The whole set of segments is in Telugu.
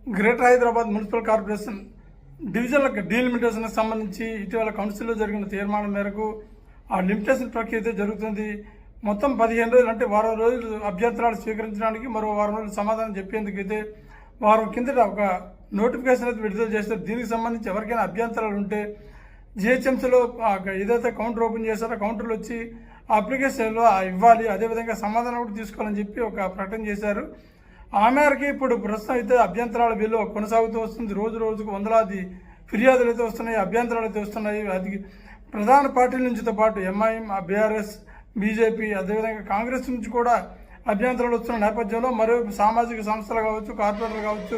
గ్రేటర్ హైదరాబాద్ మున్సిపల్ కార్పొరేషన్ డివిజన్లకు డీలిమిటేషన్కి సంబంధించి ఇటీవల కౌన్సిల్లో జరిగిన తీర్మానం మేరకు ఆ లిమిటేషన్ ప్రక్రియ అయితే జరుగుతుంది. మొత్తం 15 రోజులు అంటే వారం రోజులు అభ్యంతరాలు స్వీకరించడానికి, మరో వారం రోజులు సమాధానం చెప్పేందుకు అయితే వారం కిందట ఒక నోటిఫికేషన్ అయితే విడుదల చేస్తారు. దీనికి సంబంధించి ఎవరికైనా అభ్యంతరాలు ఉంటే జిహెచ్ఎంసీలో ఏదైతే కౌంటర్ ఓపెన్ చేశారో కౌంటర్లు వచ్చి అప్లికేషన్లో ఇవ్వాలి, అదేవిధంగా సమాధానం కూడా తీసుకోవాలని చెప్పి ఒక ప్రకటన చేశారు. ఆ మేరకు ఇప్పుడు ప్రస్తుతం అయితే అభ్యంతరాల బిల్లు కొనసాగుతూ వస్తుంది. రోజు రోజుకు వందలాది ఫిర్యాదులు అయితే వస్తున్నాయి, అభ్యంతరాలు అయితే వస్తున్నాయి. అది ప్రధాన పార్టీల నుంచితో పాటు ఎంఐఎం, బీఆర్ఎస్, బీజేపీ, అదేవిధంగా కాంగ్రెస్ నుంచి కూడా అభ్యంతరాలు వస్తున్న నేపథ్యంలో మరోవైపు సామాజిక సంస్థలు కావచ్చు, కార్పొరేటర్లు కావచ్చు,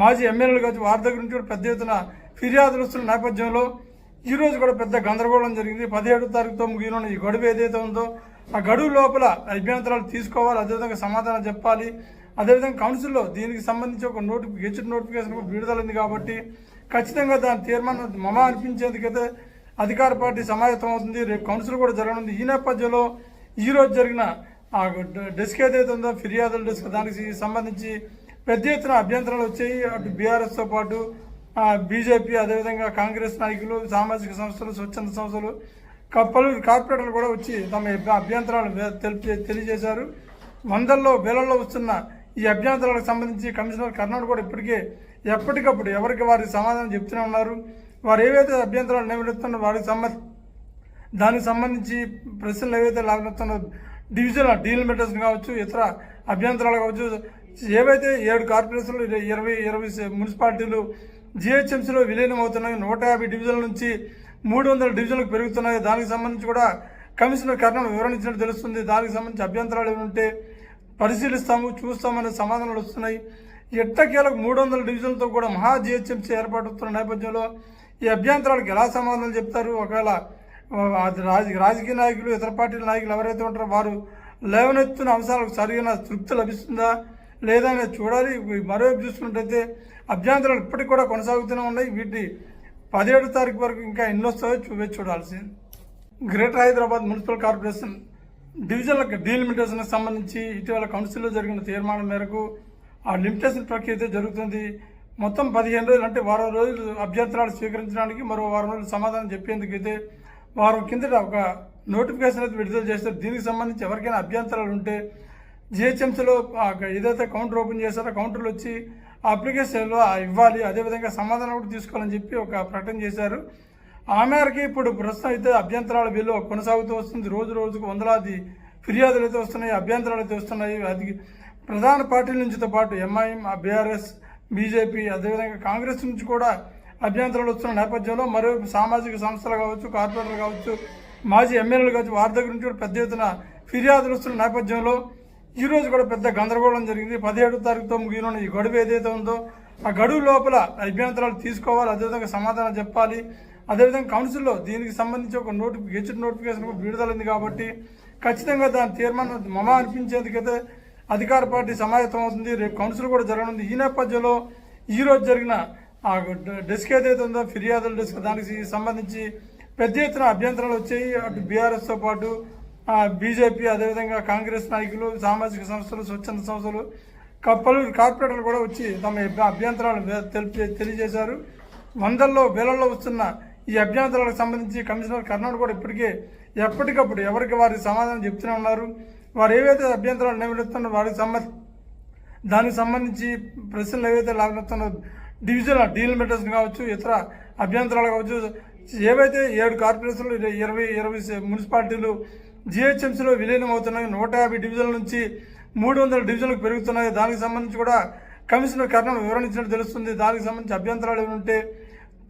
మాజీ ఎమ్మెల్యేలు కావచ్చు, వారి దగ్గర నుంచి కూడా పెద్ద ఎత్తున ఫిర్యాదులు వస్తున్న నేపథ్యంలో ఈ రోజు కూడా పెద్ద గందరగోళం జరిగింది. 17వ తారీఖుతో ముగిన ఈ గడువు ఏదైతే ఉందో ఆ గడువు లోపల అభ్యంతరాలు తీసుకోవాలి, అదేవిధంగా సమాధానం చెప్పాలి. అదేవిధంగా కౌన్సిల్లో దీనికి సంబంధించి ఒక గెజిట్ నోటిఫికేషన్ విడుదలైంది కాబట్టి ఖచ్చితంగా దాని తీర్మానం మమ అనిపించేందుకైతే అధికార పార్టీ సమాయత్తం అవుతుంది. రేపు కౌన్సిల్ కూడా జరగనుంది. ఈ నేపథ్యంలో ఈ రోజు జరిగిన ఆ డెస్క్ ఏదైతే ఉందో ఫిర్యాదుల డెస్క్, దానికి సంబంధించి పెద్ద ఎత్తున అభ్యంతరాలు వచ్చాయి. అటు బీఆర్ఎస్తో పాటు బీజేపీ, అదేవిధంగా కాంగ్రెస్ నాయకులు, సామాజిక సంస్థలు, స్వచ్ఛంద సంస్థలు, పలువురు కార్పొరేటర్లు కూడా వచ్చి తమ అభ్యంతరాలు తెలియజేశారు. వందల్లో వేలల్లో వస్తున్న ఈ అభ్యంతరాలకు సంబంధించి కమిషనర్ కర్ణాడు కూడా ఇప్పటికే ఎప్పటికప్పుడు ఎవరికి వారికి సమాధానం చెప్తూనే ఉన్నారు. వారు ఏవైతే అభ్యంతరాలు నిలబెడుతున్నారో వారికి దానికి సంబంధించి ప్రశ్నలు ఏవైతే లేవనెత్తున్నారో డివిజన్ డీలిమిటేషన్ కావచ్చు, ఇతర అభ్యంతరాలు కావచ్చు, ఏవైతే 7 కార్పొరేషన్లు 20 మున్సిపాలిటీలు జిహెచ్ఎంసీలో విలీనం అవుతున్నాయి, 150 డివిజన్ల నుంచి 300 డివిజన్లకు పెరుగుతున్నాయి. దానికి సంబంధించి కూడా కమిషనర్ కర్ణాడు వివరించినట్టు తెలుస్తుంది. దానికి సంబంధించి అభ్యంతరాలు ఏమంటే పరిశీలిస్తాము, చూస్తామనే సమాధానాలు వస్తున్నాయి. ఎట్టకేలకు 300 డివిజన్లతో కూడా మహా జిహెచ్ఎంసీ ఏర్పాటుతున్న నేపథ్యంలో ఈ అభ్యంతరాలకు ఎలా సమాధానం చెప్తారు? ఒకవేళ రాజకీయ నాయకులు, ఇతర పార్టీల నాయకులు ఎవరైతే ఉంటారో వారు లేవనెత్తున్న అంశాలకు సరైన తృప్తి లభిస్తుందా లేదా అనేది చూడాలి. మరోవైపు చూసుకున్నట్టయితే అభ్యంతరాలు ఇప్పటికి కూడా కొనసాగుతూనే ఉన్నాయి. వీటి 17వ తారీఖు వరకు ఇంకా ఎన్ని వస్తాయో చూడాల్సింది. గ్రేటర్ హైదరాబాద్ మున్సిపల్ కార్పొరేషన్ డివిజన్లకు డీలిమిటేషన్కి సంబంధించి ఇటీవల కౌన్సిల్లో జరిగిన తీర్మానం మేరకు ఆ లిమిటేషన్ ప్రక్రియ అయితే జరుగుతుంది. మొత్తం 15 రోజులు అంటే వారం రోజులు అభ్యంతరాలు స్వీకరించడానికి, మరో వారం రోజులు సమాధానం చెప్పేందుకు అయితే వారం కిందట ఒక నోటిఫికేషన్ అయితే విడుదల చేస్తారు. దీనికి సంబంధించి ఎవరికైనా అభ్యంతరాలు ఉంటే జిహెచ్ఎంసీలో ఏదైతే కౌంటర్ ఓపెన్ చేశారో కౌంటర్లు వచ్చి అప్లికేషన్లో ఇవ్వాలి, అదేవిధంగా సమాధానం కూడా తీసుకోవాలని చెప్పి ఒక ప్రకటన చేశారు. ఆ మేరకు ఇప్పుడు ప్రస్తుతం అయితే అభ్యంతరాల బిల్లు కొనసాగుతూ వస్తుంది. రోజు రోజుకు వందలాది ఫిర్యాదులు అయితే వస్తున్నాయి, అభ్యంతరాలు అయితే వస్తున్నాయి. అది ప్రధాన పార్టీల నుంచితో పాటు ఎంఐఎం, బీఆర్ఎస్, బీజేపీ, అదేవిధంగా కాంగ్రెస్ నుంచి కూడా అభ్యంతరాలు వస్తున్న నేపథ్యంలో మరోవైపు సామాజిక సంస్థలు కావచ్చు, కార్పొరేటర్లు కావచ్చు, మాజీ ఎమ్మెల్యేలు కావచ్చు, వారి దగ్గర నుంచి కూడా పెద్ద ఎత్తున ఫిర్యాదులు వస్తున్న నేపథ్యంలో ఈ రోజు కూడా పెద్ద గందరగోళం జరిగింది. 17వ తారీఖుతో ముగిన ఈ గడువు ఏదైతే ఉందో ఆ గడువు లోపల అభ్యంతరాలు తీసుకోవాలి, అదేవిధంగా సమాధానం చెప్పాలి. అదేవిధంగా కౌన్సిల్లో దీనికి సంబంధించి ఒక గెజిట్ నోటిఫికేషన్ విడుదలైంది కాబట్టి ఖచ్చితంగా దాని తీర్మానం మమ అనిపించేందుకైతే అధికార పార్టీ సమాయత్తం అవుతుంది. రేపు కౌన్సిల్ కూడా జరగనుంది. ఈ నేపథ్యంలో ఈ రోజు జరిగిన ఆ డెస్క్ ఏదైతే ఉందో ఫిర్యాదుల డెస్క్, దానికి సంబంధించి పెద్ద ఎత్తున అభ్యంతరాలు వచ్చాయి. అటు బీఆర్ఎస్తో పాటు బీజేపీ, అదేవిధంగా కాంగ్రెస్ నాయకులు, సామాజిక సంస్థలు, స్వచ్ఛంద సంస్థలు, పలువురు కార్పొరేటర్లు కూడా వచ్చి తమ అభ్యంతరాలు తెలియజేశారు. వందల్లో వేలల్లో వస్తున్న ఈ అభ్యంతరాలకు సంబంధించి కమిషనర్ కర్ణాడు కూడా ఇప్పటికే ఎప్పటికప్పుడు ఎవరికి వారికి సమాధానం చెప్తూనే ఉన్నారు. వారు ఏవైతే అభ్యంతరాలు నిలబెడుతున్నారో వారికి దానికి సంబంధించి ప్రశ్నలు ఏవైతే లేవనెత్తున్నారో డివిజన్ డీలిమిటేషన్ కావచ్చు, ఇతర అభ్యంతరాలు కావచ్చు, ఏవైతే 7 కార్పొరేషన్లు 20 మున్సిపాలిటీలు జిహెచ్ఎంసీలో విలీనం అవుతున్నాయి, 150 డివిజన్ల నుంచి 300 డివిజన్లకు పెరుగుతున్నాయి. దానికి సంబంధించి కూడా కమిషనర్ కర్ణాడు వివరించినట్టు తెలుస్తుంది. దానికి సంబంధించి అభ్యంతరాలు ఏమంటే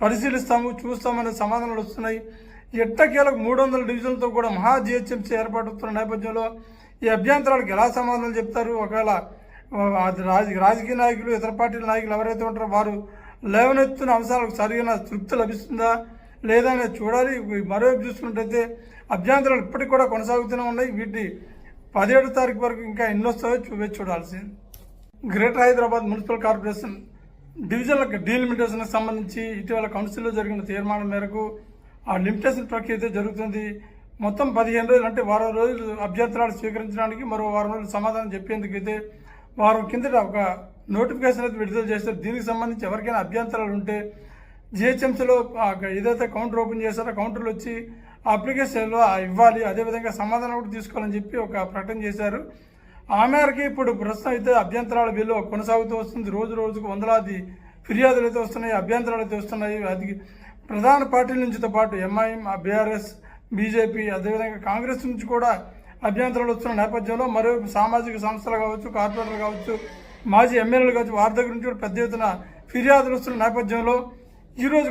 పరిశీలిస్తాము, చూస్తామనే సమాధానాలు వస్తున్నాయి. ఎట్టకేలకు 300 డివిజన్లతో కూడా మహా జిహెచ్ఎంసీ ఏర్పాటుతున్న నేపథ్యంలో ఈ అభ్యంతరాలకు ఎలా సమాధానం చెప్తారు? ఒకవేళ రాజకీయ నాయకులు, ఇతర పార్టీల నాయకులు ఎవరైతే ఉంటారో వారు లేవనెత్తున్న అంశాలకు సరైన తృప్తి లభిస్తుందా లేదా అనేది చూడాలి. మరోవైపు చూసుకున్నట్టయితే అభ్యంతరాలు ఇప్పటికి కూడా కొనసాగుతూనే ఉన్నాయి. వీటి 17వ తారీఖు వరకు ఇంకా ఎన్ని వస్తాయో చూడాల్సింది. గ్రేటర్ హైదరాబాద్ మున్సిపల్ కార్పొరేషన్ డివిజన్లకు డీలిమిటేషన్కి సంబంధించి ఇటీవల కౌన్సిల్లో జరిగిన తీర్మానం మేరకు ఆ లిమిటేషన్ ప్రక్రియ అయితే జరుగుతుంది. మొత్తం 15 రోజులు అంటే వారం రోజులు అభ్యంతరాలు స్వీకరించడానికి, మరో వారం రోజులు సమాధానం చెప్పేందుకు అయితే వారం కిందట ఒక నోటిఫికేషన్ అయితే విడుదల చేస్తారు. దీనికి సంబంధించి ఎవరికైనా అభ్యంతరాలు ఉంటే జిహెచ్ఎంసీలో ఏదైతే కౌంటర్ ఓపెన్ చేశారో కౌంటర్లు వచ్చి అప్లికేషన్లో ఇవ్వాలి, అదేవిధంగా సమాధానం కూడా తీసుకోవాలని చెప్పి ఒక ప్రకటన చేశారు. ఆ మేరకి ఇప్పుడు ప్రస్తుతం అయితే అభ్యంతరాల బిల్లు కొనసాగుతూ వస్తుంది. రోజు రోజుకు వందలాది ఫిర్యాదులు అయితే వస్తున్నాయి, అభ్యంతరాలు అయితే వస్తున్నాయి. అది ప్రధాన పార్టీల నుంచితో పాటు ఎంఐఎం, బీఆర్ఎస్, బీజేపీ, అదేవిధంగా కాంగ్రెస్ నుంచి కూడా అభ్యంతరాలు వస్తున్న నేపథ్యంలో మరోవైపు సామాజిక సంస్థలు కావచ్చు, కార్పొరేటర్లు కావచ్చు, మాజీ ఎమ్మెల్యేలు కావచ్చు, వారి దగ్గర నుంచి కూడా పెద్ద ఎత్తున ఫిర్యాదులు వస్తున్న నేపథ్యంలో ఈరోజు